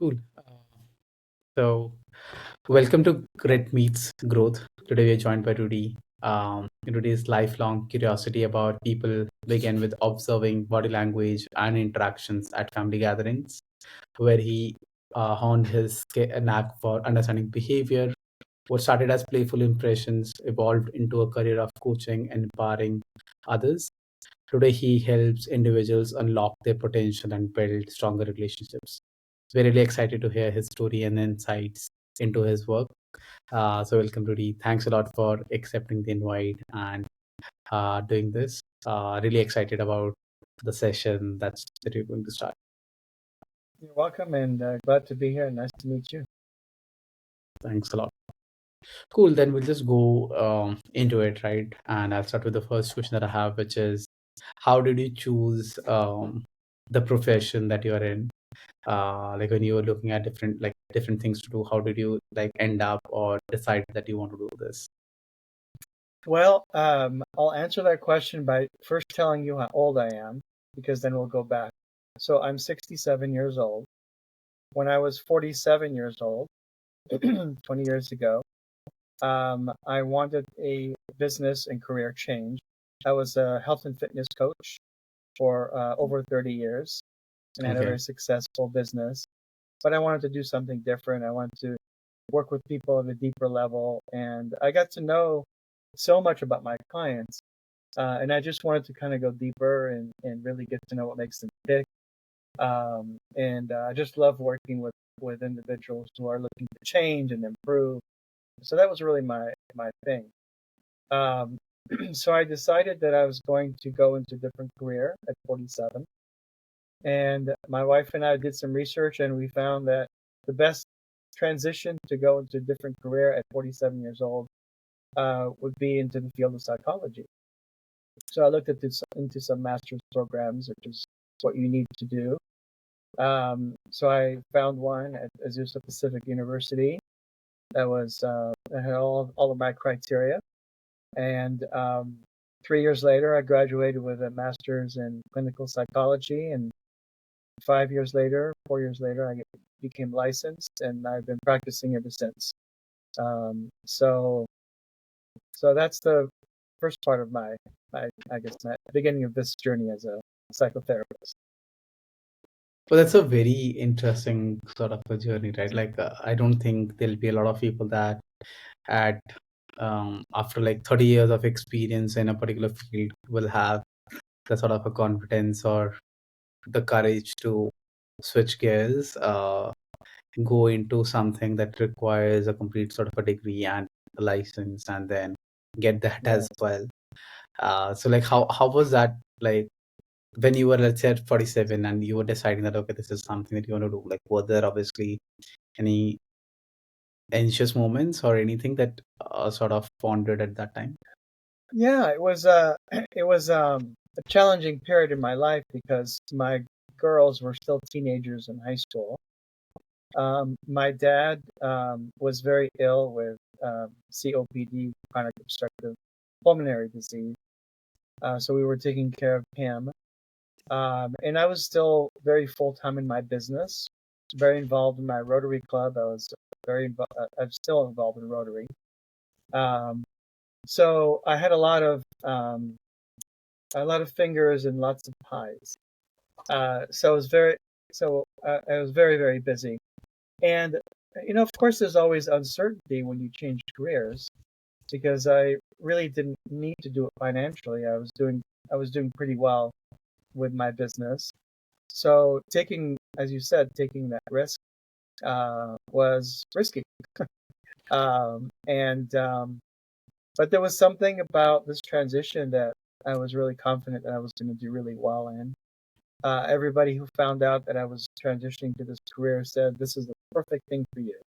Cool. So, welcome to Grit Meets Growth. Today we are joined by Rudy. Rudy's lifelong curiosity about people began with observing body language and interactions at family gatherings, where he honed his knack for understanding behavior. What started as playful impressions evolved into a career of coaching and empowering others. Today, he helps individuals unlock their potential and build stronger relationships. We're really excited to hear his story and insights into his work. So, welcome, Rudy. Thanks a lot for accepting the invite and doing this. Really excited about the session that you're going to start. You're welcome and glad to be here. Nice to meet you. Thanks a lot. Cool. Then we'll just go into it, right? And I'll start with the first question that I have, which is, how did you choose the profession that you're in? Like when you were looking at different things to do, how did you like end up or decide that you want to do this? Well, I'll answer that question by first telling you how old I am, because then we'll go back. So I'm 67 years old. When I was 47 years old, 20 years ago, I wanted a business and career change. I was a health and fitness coach for over 30 years and had a Okay. very successful business. But I wanted to do something different. I wanted to work with people at a deeper level. And I got to know so much about my clients. And I just wanted to kind of go deeper and really get to know what makes them tick. And I just love working with individuals who are looking to change and improve. So that was really my thing. Um, so I decided that I was going to go into a different career at 47. And my wife and I did some research, and we found that the best transition to go into a different career at 47 years old would be into the field of psychology. So I looked into some master's programs, which is what you need to do. So I found one at Azusa Pacific University that had all of my criteria. And 3 years later, I graduated with a master's in clinical psychology, and 5 years later, 4 years later, became licensed, and I've been practicing ever since. So that's the first part of I guess, my beginning of this journey as a psychotherapist. Well, that's a very interesting sort of a journey, right? Like, I don't think there'll be a lot of people that at after like 30 years of experience in a particular field will have the sort of a confidence or the courage to switch gears, go into something that requires a complete sort of a degree and a license, and then get that Yeah. as well. So like how was that like when you were, let's say, at 47 and you were deciding that okay, this is something that you want to do? Like, were there obviously any anxious moments or anything that sort of pondered at that time? Yeah, it was it was a challenging period in my life because my girls were still teenagers in high school. My dad was very ill with COPD, chronic obstructive pulmonary disease. So we were taking care of him. And I was still very full time in my business, very involved in my Rotary Club. I'm still involved in Rotary. Um, so I had a lot of fingers and lots of pies. So I was very, very busy. And of course, there's always uncertainty when you change careers, because I really didn't need to do it financially. I was doing pretty well with my business. So as you said, taking that risk was risky. And But there was something about this transition that I was really confident that I was going to do really well in. Everybody who found out that I was transitioning to this career said this is the perfect thing for you.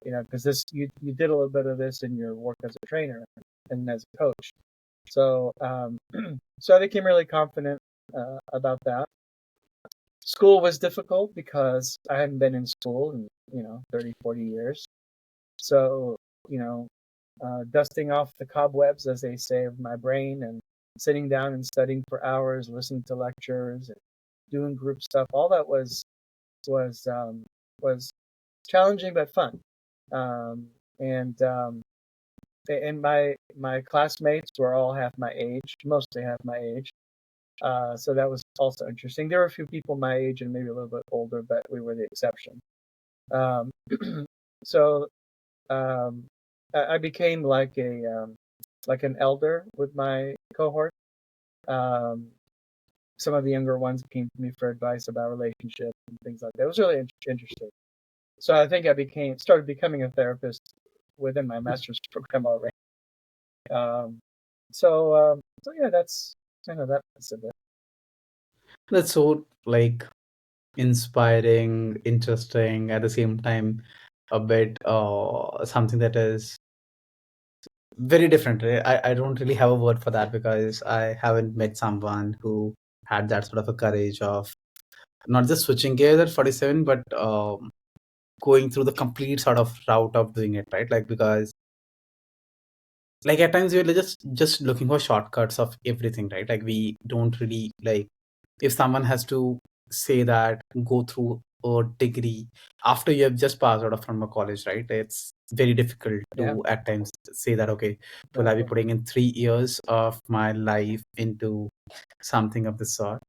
Because you did a little bit of this in your work as a trainer and as a coach. So so I became really confident about that. School was difficult because I hadn't been in school in 30, 40 years. So you know, dusting off the cobwebs, as they say, of my brain, and sitting down and studying for hours, listening to lectures, and doing group stuff. All that was was challenging but fun. And my classmates were all half my age, mostly half my age. So that was also interesting. There were a few people my age and maybe a little bit older, but we were the exception. Um, so um, I became like an elder with my cohort. Um, some of the younger ones came to me for advice about relationships and things like that. It was really interesting. So I think I started becoming a therapist within my master's program already. So yeah, that's that piece of it. That's so like inspiring, interesting, at the same time, a bit something that is very different. I don't really have a word for that because I haven't met someone who had that sort of a courage of not just switching gears at 47, but going through the complete sort of route of doing it, right? Like, because like at times we're just looking for shortcuts of everything, right? Like we don't really like, if someone has to say that go through a degree after you have just passed out of from a college, right? It's very difficult Yeah, to at times say that, okay, will I be exactly. putting in 3 years of my life into something of this sort?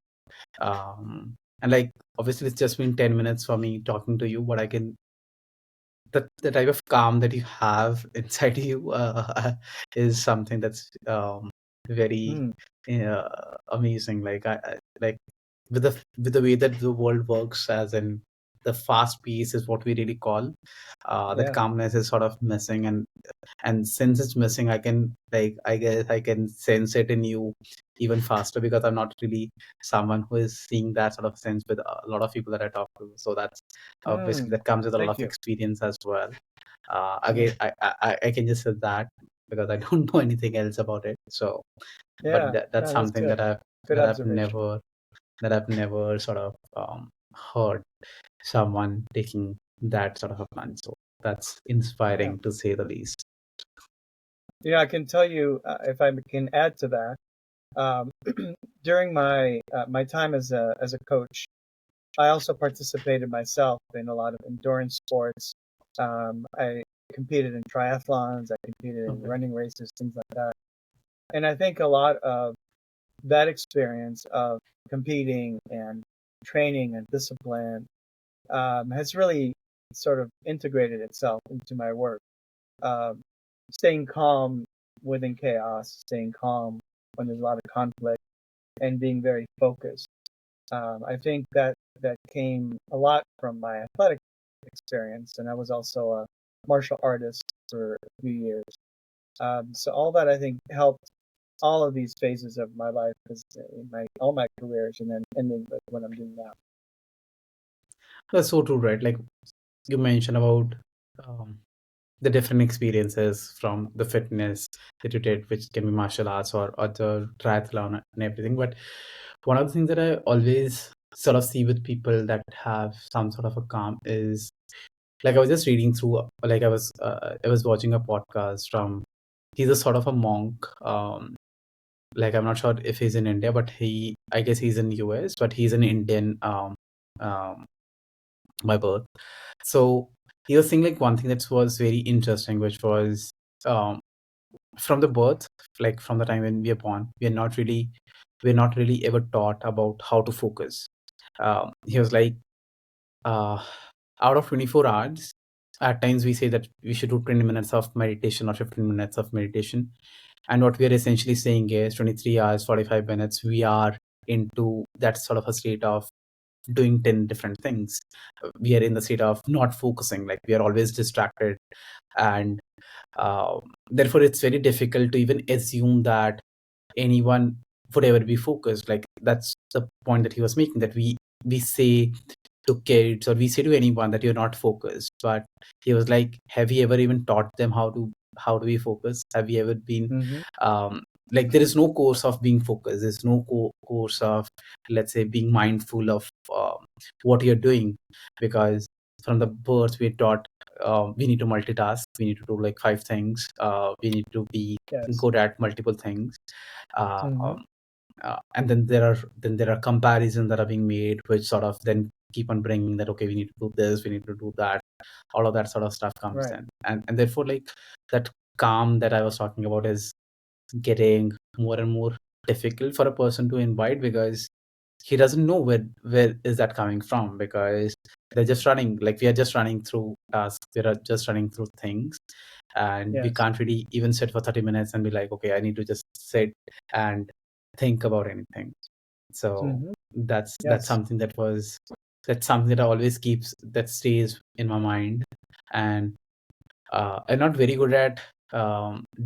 And like obviously it's just been 10 minutes for me talking to you, but I can, the type of calm that you have inside you is something that's very Mm, amazing. Like like with the way that the world works, as in the fast pace is what we really call that yeah. calmness is sort of missing, and since it's missing, I can, like, I guess I can sense it in you even faster because I'm not really someone who is seeing that sort of sense with a lot of people that I talk to. So that's basically Mm, that comes with a lot thank of you. experience as well. Mm, Again, I can just say that because I don't know anything else about it. So, but yeah, that's no, that's something good. Good that I've observation. never that I've never sort of heard someone taking that sort of a plunge. So that's Yeah. inspiring to say the least. I can tell you if I can add to that. Um, during my time as a coach, I also participated myself in a lot of endurance sports. I competed in triathlons. I competed in Okay. running races, things like that. And I think a lot of that experience of competing and training and discipline has really sort of integrated itself into my work. Um, Staying calm within chaos, staying calm when there's a lot of conflict, and being very focused. I think that came a lot from my athletic experience, and I was also a martial artist for a few years. So all that I think helped all of these phases of my life, because in my all my careers, and then ending with what I'm doing now. That's so true, right? Like you mentioned about um, the different experiences from the fitness that you did, which can be martial arts or the triathlon and everything. But one of the things that I always sort of see with people that have some sort of a calm is, like, I was just reading through, like I was watching a podcast from, he's a sort of a monk. Like I'm not sure if he's in India, but I guess he's in US, but he's an Indian um, by birth. So he was saying like one thing that was very interesting, which was um, from the birth, like from the time when we are born, we're not really ever taught about how to focus. He was like, uh, out of 24 hours, at times we say that we should do 20 minutes of meditation or 15 minutes of meditation. And what we are essentially saying is 23 hours, 45 minutes, we are into that sort of a state of doing 10 different things. We are in the state of not focusing, like we are always distracted. And therefore, it's very difficult to even assume that anyone would ever be focused. Like that's the point that he was making, that we say to kids or we say to anyone that you're not focused, but he was like, have you ever even taught them how to be focused? Have you ever been Hmm. um like, there is no course of being focused, there's no course of, let's say, being mindful of what you're doing, because from the birth we're taught we need to multitask, we need to do like five things, we need to be Yes. good at multiple things. uh, Hmm. um, and then there are comparisons that are being made, which sort of then keep on bringing that, okay, we need to do this, we need to do that. All of that sort of stuff comes Right. in, and therefore, like, that calm that I was talking about is getting more and more difficult for a person to invite, because he doesn't know where is that coming from, because they're just running, like, we are just running through tasks, we are just running through things, and we Yes. can't really even sit for 30 minutes and be like, okay, I need to just sit and think about anything. So Hmm. that's Yes. something that's something that I always keeps, that stays in my mind. And I'm not very good at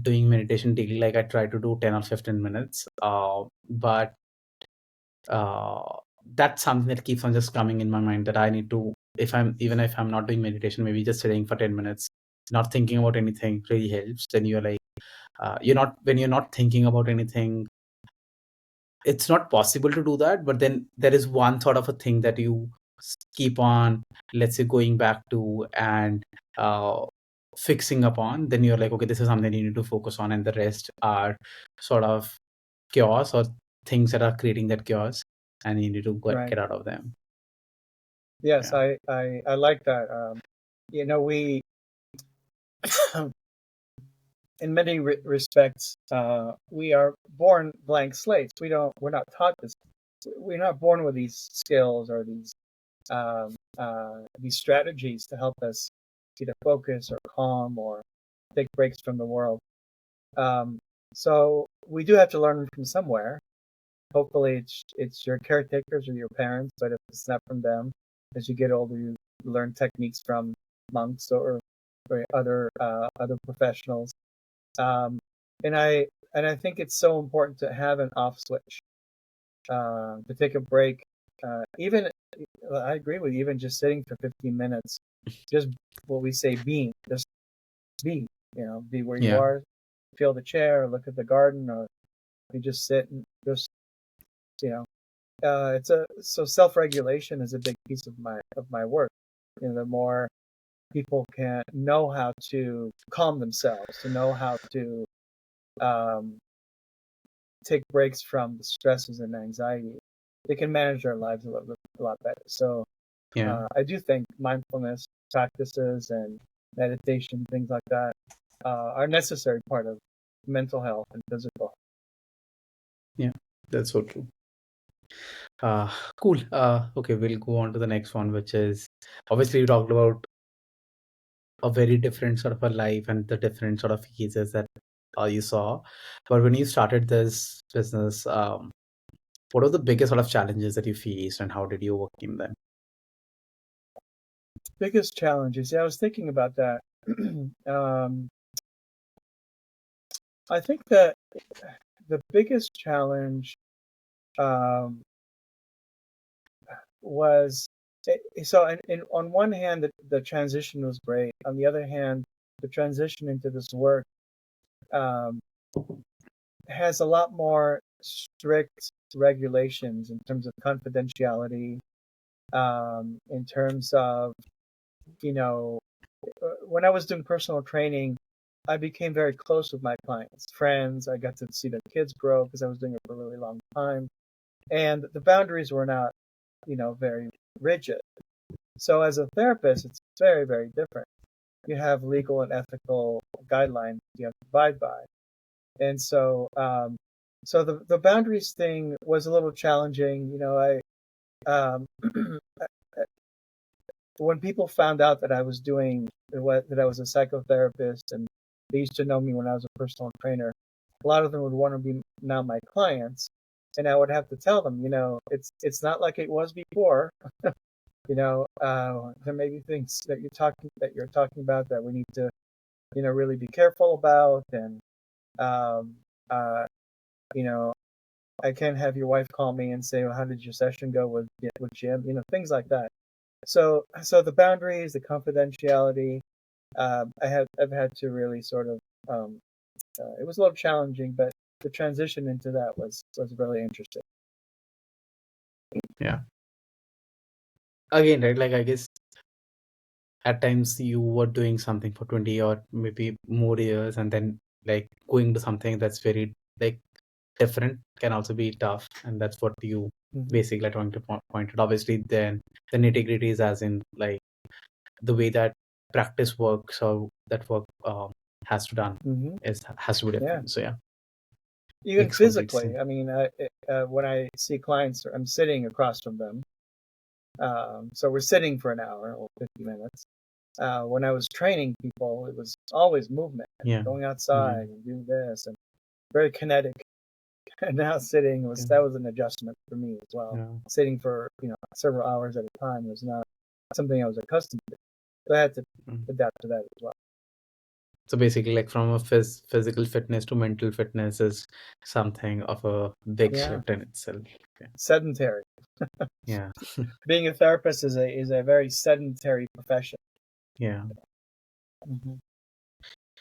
doing meditation daily. Like, I try to do 10 or 15 minutes, but uh, that's something that keeps on just coming in my mind, that I need to, if I'm not doing meditation, maybe just sitting for 10 minutes, not thinking about anything really helps. Then you're like, when you're not thinking about anything, it's not possible to do that. But then there is one sort of a thing that you keep on, let's say, going back to and uh, fixing upon. Then you're like, okay, this is something you need to focus on, and the rest are sort of chaos, or things that are creating that chaos, and you need to Right. get out of them. Yes. Yeah. I like that. We in many respects, we are born blank slates. We're not taught this. We're not born with these skills or these strategies to help us either focus or calm or take breaks from the world. Um, so we do have to learn from somewhere. Hopefully, it's your caretakers or your parents. But if it's not from them, as you get older, you learn techniques from monks or other professionals. Um, and I think it's so important to have an off switch, to take a break. Even I agree with you, even just sitting for 15 minutes, just what we say, just be, be where you Yeah. are, feel the chair, look at the garden, or you just sit and just, you know, so self-regulation is a big piece of my work. The more people can know how to calm themselves, to know how to um, take breaks from the stresses and anxiety, they can manage their lives a lot better. So Yeah. I do think mindfulness practices and meditation, things like that, are necessary part of mental health and physical health. Yeah. That's so true. uh cool. Okay, we'll go on to the next one, which is, obviously, we talked about a very different sort of a life and the different sort of phases that you saw. But when you started this business, what are the biggest sort of challenges that you faced, and how did you overcome them? Biggest challenges. Yeah, I was thinking about that. um, I think that the biggest challenge um, was so. On one hand, the transition was great. On the other hand, the transition into this work um, has a lot more strict regulations in terms of confidentiality, in terms of, you know, when I was doing personal training, I became very close with my clients, friends. I got to see their kids grow because I was doing it for a really long time. And the boundaries were not, very rigid. So as a therapist, it's very, very different. You have legal and ethical guidelines you have to abide by. And so the boundaries thing was a little challenging. Um, when people found out that I was doing that I was a psychotherapist, and they used to know me when I was a personal trainer, a lot of them would want to be now my clients, and I would have to tell them, it's not like it was before. There may be things that you're talking about that we need to, really be careful about, and um, uh, you know, I can't have your wife call me and say, well, how did your session go with Jim? Things like that. So the boundaries, the confidentiality, I've had to really sort of, it was a little challenging, but the transition into that was really interesting. Yeah. Again, right? Like, I guess at times you were doing something for 20 or maybe more years, and then, like, going to something that's very, like, different can also be tough, and that's what you basically trying to point it. Obviously, then the nitty-gritty is as in like the way that practice works or that work has to done has to be Yeah. different. So yeah, Even makes complete physically, sense. I mean, when I see clients, I'm sitting across from them. So we're sitting for an hour or 50 minutes. When I was training people, it was always movement, Yeah. going outside and doing this, and very kinetic. And now sitting that was an adjustment for me as well. Yeah. Sitting for several hours at a time was not something I was accustomed to. So I had to adapt to that as well. So basically, like from a physical fitness to mental fitness is something of a big shift in itself. Yeah. Sedentary. Yeah. Being a therapist is a very sedentary profession. Yeah.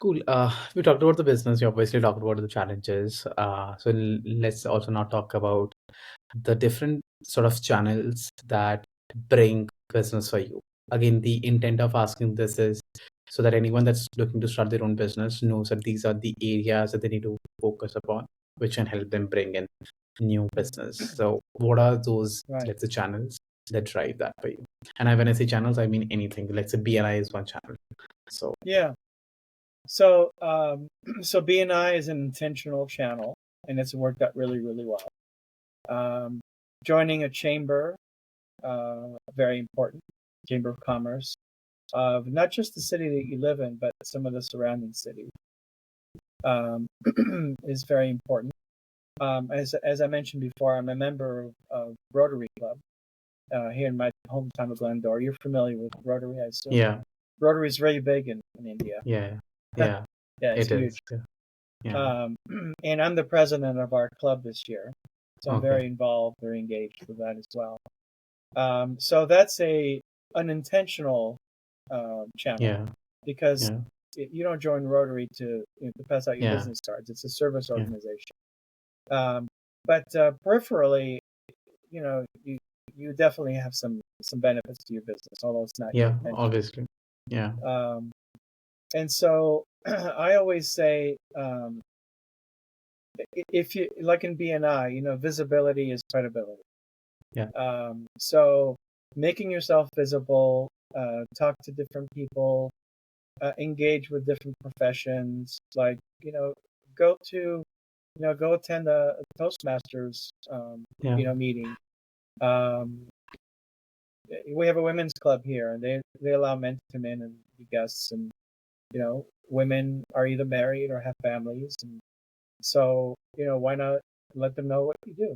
Cool. We talked about the business. We obviously talked about the challenges. So let's also now talk about the different sort of channels that bring business for you. Again, the intent of asking this is so that anyone that's looking to start their own business knows that these are the areas that they need to focus upon, which can help them bring in new business. So what are those, let's say, channels that drive that for you? And when I say channels, I mean anything. Let's say BNI is one channel. So yeah. So so BNI is an intentional channel, and it's worked out really, really well. Joining a chamber, very important, Chamber of Commerce, of not just the city that you live in, but some of the surrounding cities, is very important. As I mentioned before, I'm a member of Rotary Club here in my hometown of Glendora. You're familiar with Rotary, I assume? yeah. Rotary is very big in India. Yeah. Yeah. Yeah, it's huge. Yeah. And I'm the president of our club this year, so I'm Okay. very involved, very engaged with that as well. So that's an intentional channel. Yeah. Because Yeah. you don't join Rotary to pass out your Yeah. business cards. It's a service Yeah. organization. But peripherally, you definitely have some benefits to your business, although it's not your Yeah. intention. Obviously. Yeah. And so I always say, if you like in BNI, visibility is credibility. Yeah. So making yourself visible, talk to different people, engage with different professions, like go attend a Toastmasters meeting. We have a women's club here, and they allow men to come in and be guests, and women are either married or have families, and so why not let them know what you do?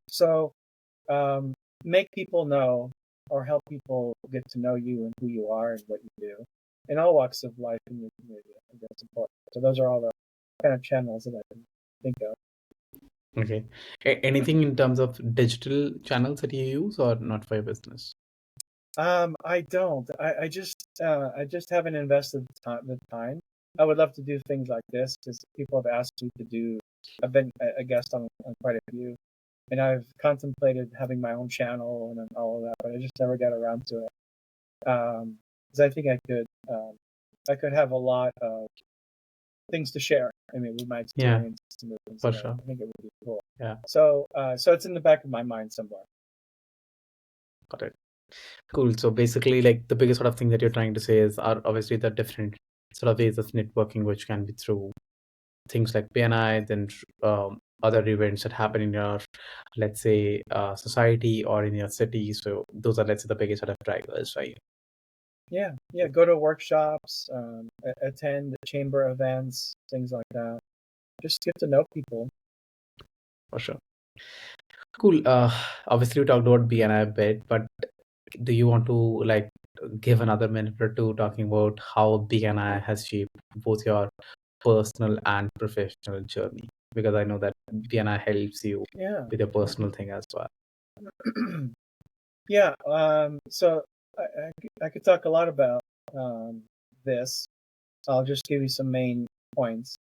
So make people know or help people get to know you and who you are and what you do in all walks of life in your community. I think that's important. So those are all the kind of channels that I can think of. Okay. Anything in terms of digital channels that you use or not for your business? I don't. I just haven't invested the time. I would love to do things like this because people have asked me to do. I've been a guest on quite a few, and I've contemplated having my own channel and all of that, but I just never got around to it. Because I think I could have a lot of things to share. I mean, with my experience and the things for that sure. I think it would be cool. Yeah. So it's in the back of my mind somewhere. Got it. Cool. So basically, like the biggest sort of thing that you're trying to say is are obviously the different sort of ways of networking, which can be through things like BNI, then other events that happen in your, let's say, society or in your city. So those are, let's say, the biggest sort of drivers, right? Yeah. Go to workshops, attend chamber events, things like that. Just get to know people. For sure. Cool. Obviously, we talked about BNI a bit, but do you want to give another minute or two talking about how BNI has shaped both your personal and professional journey? Because I know that BNI helps you with your personal thing as well. Yeah. So I could talk a lot about this. I'll just give you some main points.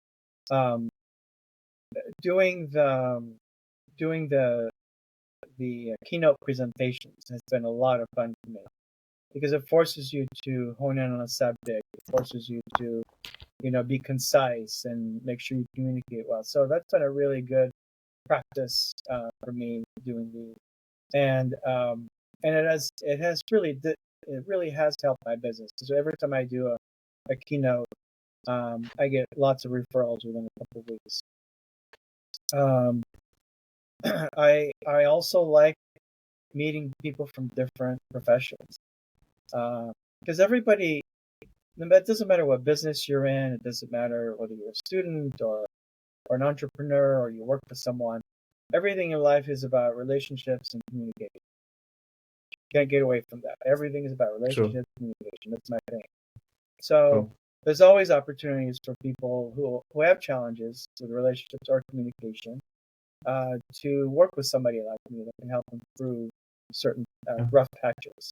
Doing the keynote presentations has been a lot of fun for me because it forces you to hone in on a subject. It forces you to be concise and make sure you communicate well. So that's been a really good practice for me doing these, and it really has helped my business. So every time I do a keynote, I get lots of referrals within a couple of weeks. Um, I also like meeting people from different professions, because everybody. It doesn't matter what business you're in. It doesn't matter whether you're a student or an entrepreneur or you work for someone. Everything in life is about relationships and communication. Can't get away from that. Everything is about True. relationships and communication. That's my thing. So True. there's always opportunities for people who have challenges with relationships or communication to work with somebody like me that can help them through certain Yeah. rough patches.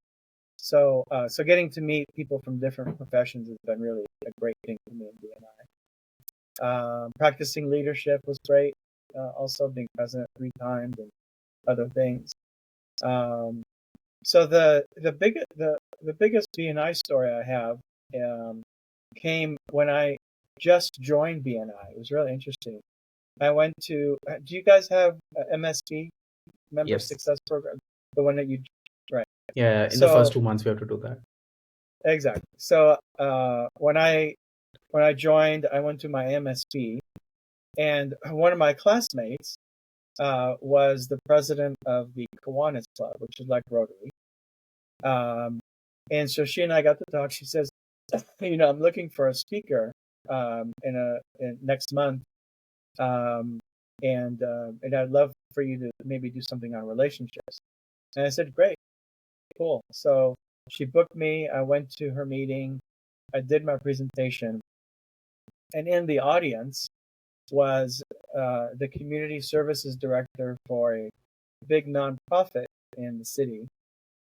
So getting to meet people from different professions has been really a great thing for me in BNI. Practicing leadership was great. Also being president 3 times and other things. So the biggest BNI story I have came when I just joined BNI. It was really interesting. I went to. Do you guys have MSP, Member Yes. Success Program? The one that you right. Yeah. In the So first 2 months, we have to do that. exactly. So when I joined, I went to my MSP, and one of my classmates was the president of the Kiwanis Club, which is like Rotary. And so she and I got to talk. She says, I'm looking for a speaker in next month, and I'd love for you to maybe do something on relationships. And I said, great, cool. So she booked me. I went to her meeting. I did my presentation, and in the audience was the community services director for a big nonprofit in the city.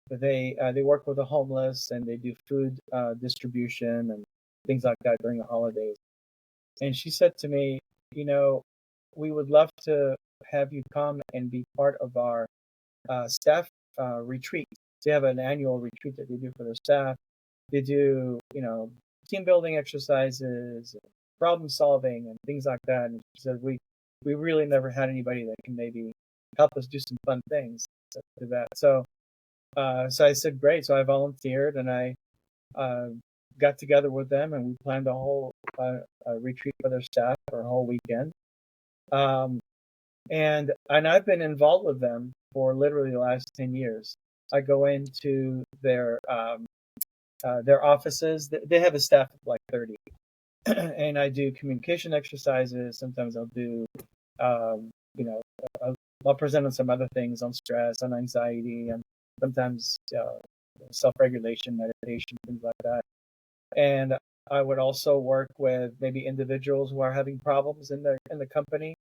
They work with the homeless and they do food distribution and things like that during the holidays. And she said to me, we would love to have you come and be part of our staff retreat. They have an annual retreat that they do for their staff. They do, team building exercises, problem solving, and things like that. And she said, we really never had anybody that can maybe help us do some fun things to that. So I said, great. So I volunteered and I got together with them and we planned a whole retreat for their staff for a whole weekend. And I've been involved with them for literally the last 10 years. I go into their offices. They have a staff of like 30. And I do communication exercises. Sometimes I'll do, um, you know, I'll present on some other things on stress, on anxiety, and sometimes self-regulation, meditation, things like that. And I would also work with maybe individuals who are having problems in the company.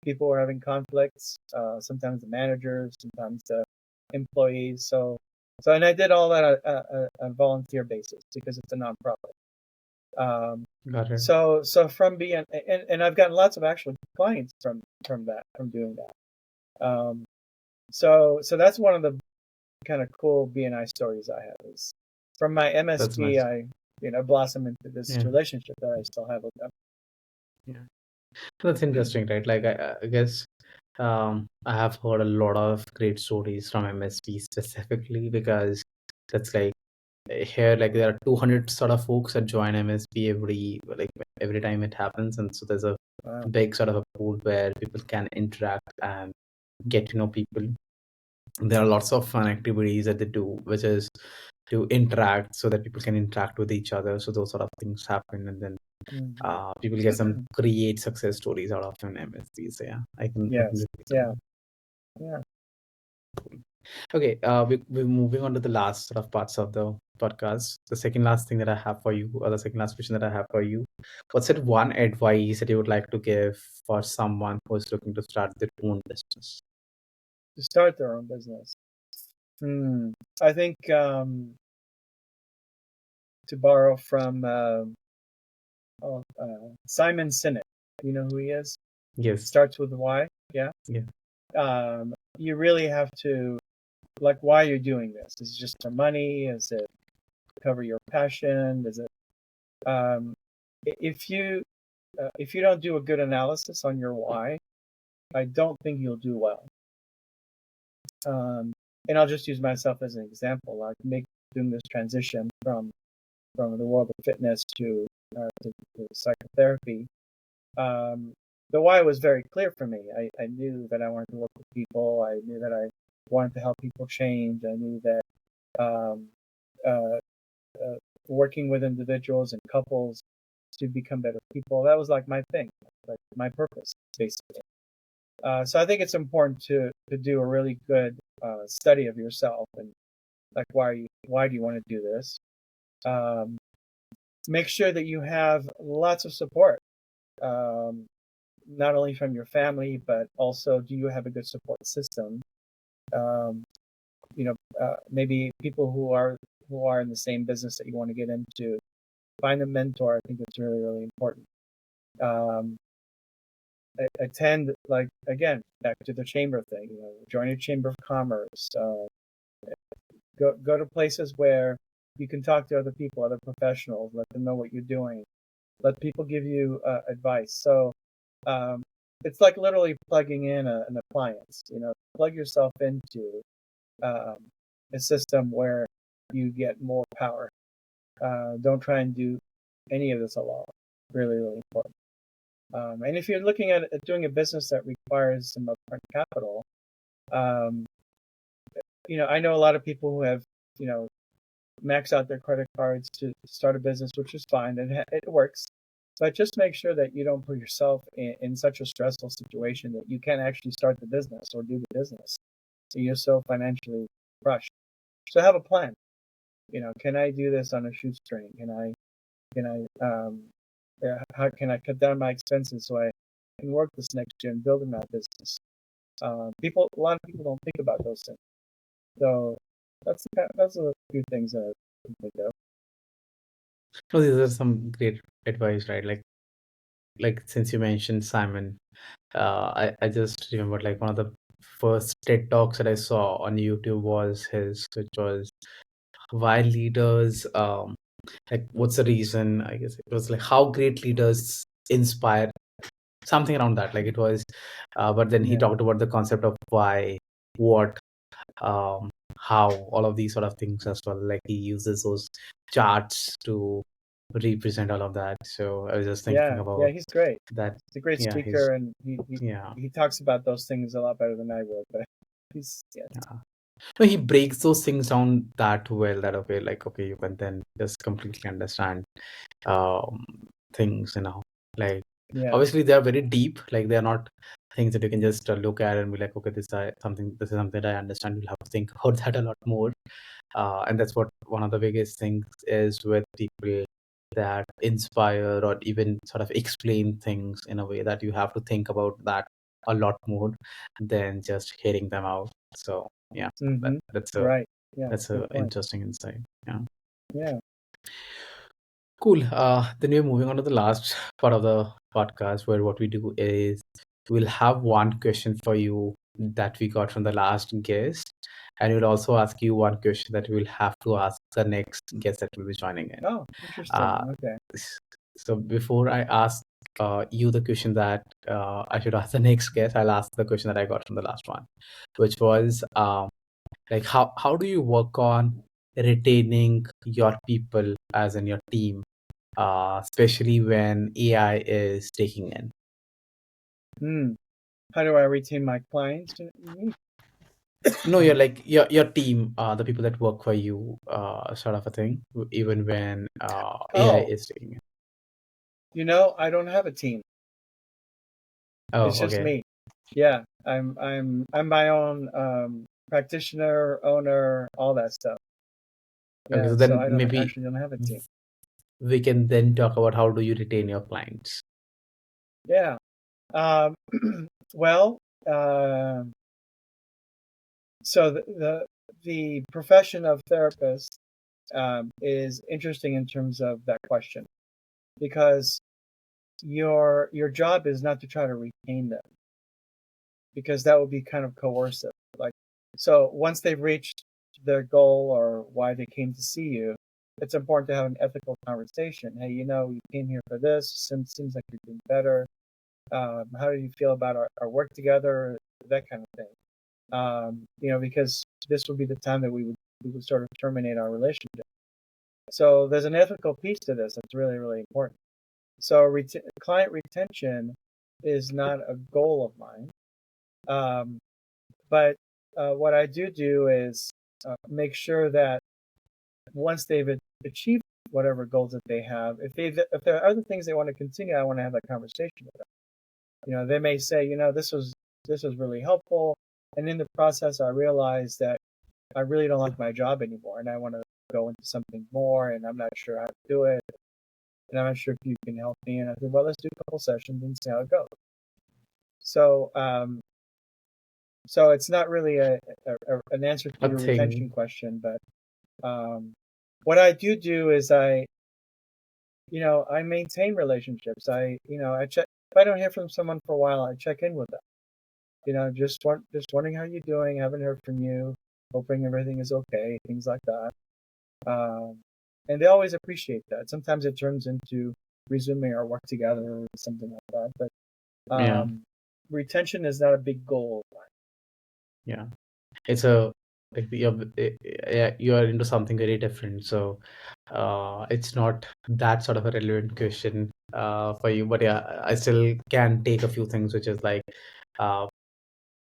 People who are having conflicts. Sometimes the managers, sometimes the employees. And I did all that on a volunteer basis because it's a nonprofit. Got it. So from being and I've gotten lots of actual clients from doing that. So that's one of the kind of cool BNI stories I have is from my That's MSP. nice. I blossom into this Yeah. relationship that I still have with them. Yeah. That's interesting, right? Like I guess I have heard a lot of great stories from MSP specifically because that's like here like there are 200 sort of folks that join MSP every time it happens, and so there's a Wow. big sort of a pool where people can interact and get to know people. There are lots of fun activities that they do, which is to interact so that people can interact with each other. So those sort of things happen, and then people get some great success stories out of an MSP. So yeah, I can Yes. relate to Yeah. that. Yeah. Okay, we're moving on to the last sort of parts of the podcast. The second last thing that I have for you, or the second last question that I have for you, what's that one advice that you would like to give for someone who is looking to start their own business? To start their own business. I think to borrow from Simon Sinek. You know who he is? Yes. Starts with Y. Yeah. Yeah. You really have to why you're doing this. Is it just for money? Is it to cover your passion? Is it if you don't do a good analysis on your why, I don't think you'll do well. And I'll just use myself as an example. Like doing this transition from the world of fitness to psychotherapy. The why was very clear for me. I knew that I wanted to work with people. I knew that I wanted to help people change. I knew that um, uh, working with individuals and couples to become better people, that was like my thing, like my purpose, basically. So I think it's important to do a really good study of yourself and like why do you want to do this? Um, Make sure that you have lots of support, um, not only from your family, but also do you have a good support system? Um, Maybe people who are in the same business that you want to get into. Find a mentor. I think it's really really important. Um, Attend, like, again, back to the chamber thing. Join a chamber of commerce. Go to places where you can talk to other people, other professionals. Let them know what you're doing. Let people give you advice. So um, it's like literally plugging in an appliance. Plug yourself into um, a system where you get more power. Don't try and do any of this alone. Really, really important. And if you're looking at doing a business that requires some upfront capital, um, I know a lot of people who have, max out their credit cards to start a business, which is fine, and it works. But just make sure that you don't put yourself in such a stressful situation that you can't actually start the business or do the business. So you're so financially crushed. So have a plan. Can I do this on a shoestring? How can I cut down my expenses so I can work this next year and build in that business? A lot of people don't think about those things. So that's a few things that I can think of. No, these are some great advice, right? Like since you mentioned Simon, I just remembered like one of the first TED talks that I saw on YouTube was his, which was why leaders like what's the reason, I guess it was like how great leaders inspire, something around that, like it was but then he Yeah, talked about the concept of why, what, how, all of these sort of things as well, like he uses those charts to represent all of that. So I was just thinking yeah. about He's great. that. He's a great Yeah, he's speaker, and yeah, he talks about those things a lot better than I would. But he's yes, yeah. No, he breaks those things down that well that okay, like okay, you can then just completely understand um things, like yeah, obviously they are very deep, like they are not things that you can just look at and be like, okay, this is something that I understand. You'll have to think about that a lot more, and that's what one of the biggest things is with people that inspire or even sort of explain things in a way that you have to think about that a lot more than just hearing them out. So yeah, mm-hmm, that's a right, yeah, that's good a point. interesting insight. Yeah. Yeah. Cool. Then we're moving on to the last part of the podcast, where what we do is we'll have one question for you that we got from the last guest, and we'll also ask you one question that we'll have to ask the next guest that will be joining in. Oh, interesting. Uh, Okay. so before I ask you the question that I should ask the next guest, I'll ask the question that I got from the last one, which was like how do you work on retaining your people as in your team, especially when AI is taking in. Hmm. How do I retain my clients? No, you're like your team, the people that work for you, sort of a thing, even when AI Oh, is taking in. I don't have a team. It's Oh, just okay. me. Yeah, I'm my own practitioner, owner, all that stuff. Okay, Yeah, so so then I don't maybe actually don't have a team. we can then talk about how do you retain your clients. Yeah. Um, well, uh, so the profession of therapist is interesting in terms of that question, because your job is not to try to retain them, because that would be kind of coercive. Like, so once they've reached their goal or why they came to see you, it's important to have an ethical conversation. Hey, you came here for this. Seems like you're doing better. How do you feel about our work together? That kind of thing. Because this would be the time that we would sort of terminate our relationship. So there's an ethical piece to this that's really, really important. So client retention is not a goal of mine. But what I do is make sure that once they've achieved whatever goals that they have, if there are other things they want to continue, I want to have that conversation with them. They may say, this was really helpful, and in the process, I realized that I really don't like my job anymore, and I want to go into something more, and I'm not sure how to do it, and I'm not sure if you can help me. And I said, well, let's do a couple sessions and see how it goes. So, so it's not really an answer to A your thing. retention question, but what I do is I maintain relationships. I check if I don't hear from someone for a while, I check in with them. Just wondering how you're doing. Haven't heard from you. Hoping everything is okay. Things like that. And they always appreciate that. Sometimes it turns into resuming our work together or something like that. But Yeah. retention is not a big goal of mine. Yeah. It's a like you're into something very different. So it's not that sort of a relevant question for you. But yeah, I still can take a few things, which is like uh,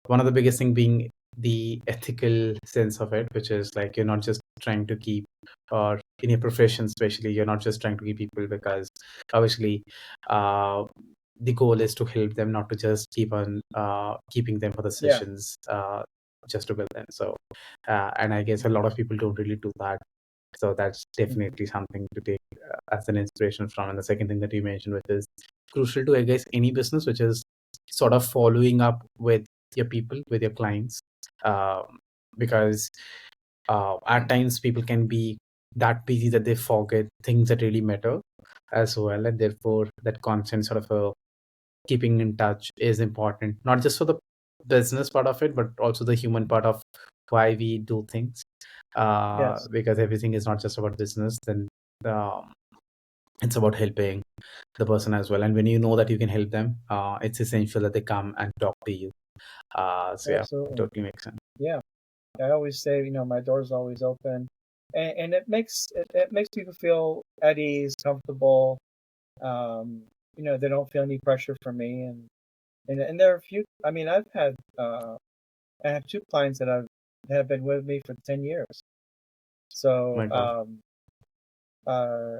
one of the biggest thing being the ethical sense of it, which is like you're not just trying to keep, or in your profession especially, you're not just trying to keep people because obviously uh, the goal is to help them, not to just keep on keeping them for the Yeah. sessions just to build them. So and I guess a lot of people don't really do that. So that's Mhm. definitely something to take as an inspiration from. And the second thing that you mentioned, which is crucial to, I guess, any business, which is sort of following up with your people, with your clients, because at times people can be that busy that they forget things that really matter as well, and therefore that constant sort of a keeping in touch is important, not just for the business part of it, but also the human part of why we do things. Yes, Because everything is not just about business, then um, it's about helping the person as well. And when you know that you can help them, it's essential that they come and talk to you. So yeah, it absolutely. totally makes sense. Yeah. I always say, my door's always open, and it makes people feel at ease, comfortable. Um, they don't feel any pressure from me, and there are a few. I mean, I have two clients that have been with me for 10 years. Oh So my God, uh,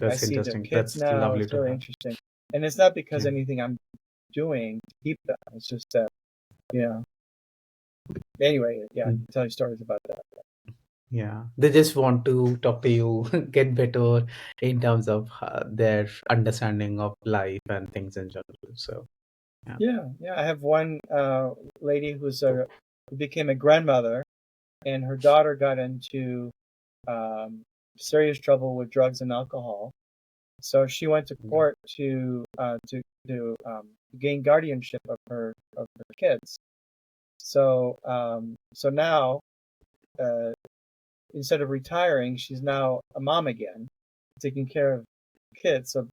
I that's see their interesting. kids That's now. lovely It's to really have. interesting, and it's not because Yeah, anything I'm doing to keep them. It's just that, you know. Anyway, yeah, I Mm, can tell you stories about that. yeah. They just want to talk to you, get better in terms of their understanding of life and things in general. So yeah, Yeah, yeah. I have one lady who became a grandmother, and her daughter got into um, serious trouble with drugs and alcohol. So she went to yeah, court to gain guardianship of her kids. So now, uh, instead of retiring, she's now a mom again, taking care of kids. So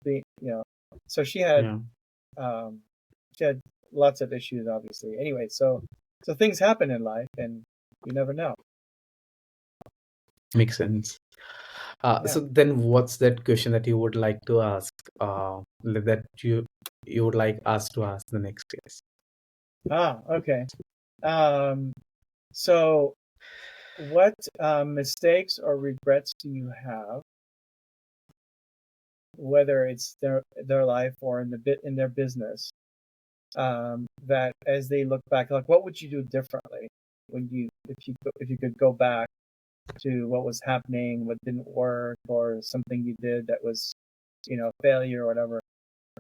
yeah. um, she had lots of issues, obviously. Anyway, so things happen in life, and you never know. Makes sense. Yeah. So then, what's that question that you would like to ask? That you would like us to ask the next case? Okay. Um, so what mistakes or regrets do you have, whether it's their life or in their business, that as they look back, like what would you do differently when you if you could go back to what was happening, what didn't work, or something you did that was, failure or whatever,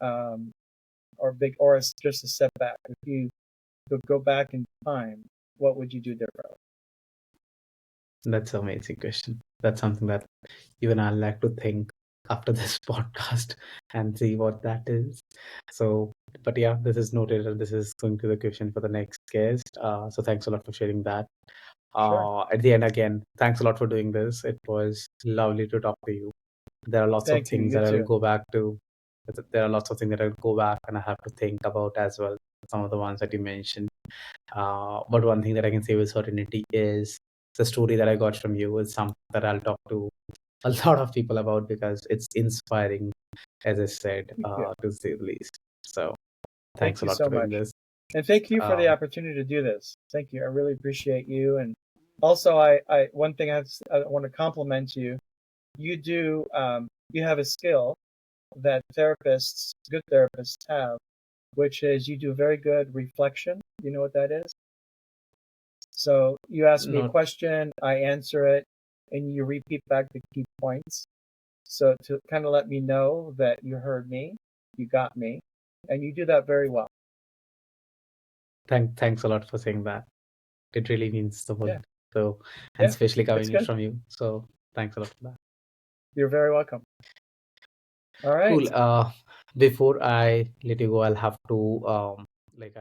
um, or big, or just a setback. If you could go back in time, what would you do differently? That's an amazing question. That's something that even I like to think after this podcast and see what that is. So, but yeah, this is noted, and this is going to the question for the next guest. So thanks a lot for sharing that. Sure. At the end, again, thanks a lot for doing this. It was lovely to talk to you. There are lots of Thank you. things You that I will too. go back to There are lots of things that I go back and I have to think about as well. Some of the ones that you mentioned. But one thing that I can say with certainty is the story that I got from you is something that I'll talk to a lot of people about because it's inspiring, as I said, Thank you. to say the least. So Thank thanks a you lot so for doing much. this. And thank you for the Um, opportunity to do this. Thank you. I really appreciate you. And also, one thing I want to compliment you. You do, you have a skill that good therapists have, which is you do very good reflection. You know what that is? So you ask me a not question, I answer it, and you repeat back the key points. So to kind of let me know that you heard me, you got me, and you do that very well. thanks a lot for saying that. It really means the Yeah, world. So, and yeah, especially it's coming good. from you. So thanks a lot for that. You're very welcome. All right. Cool. Before I let you go, I'll have to like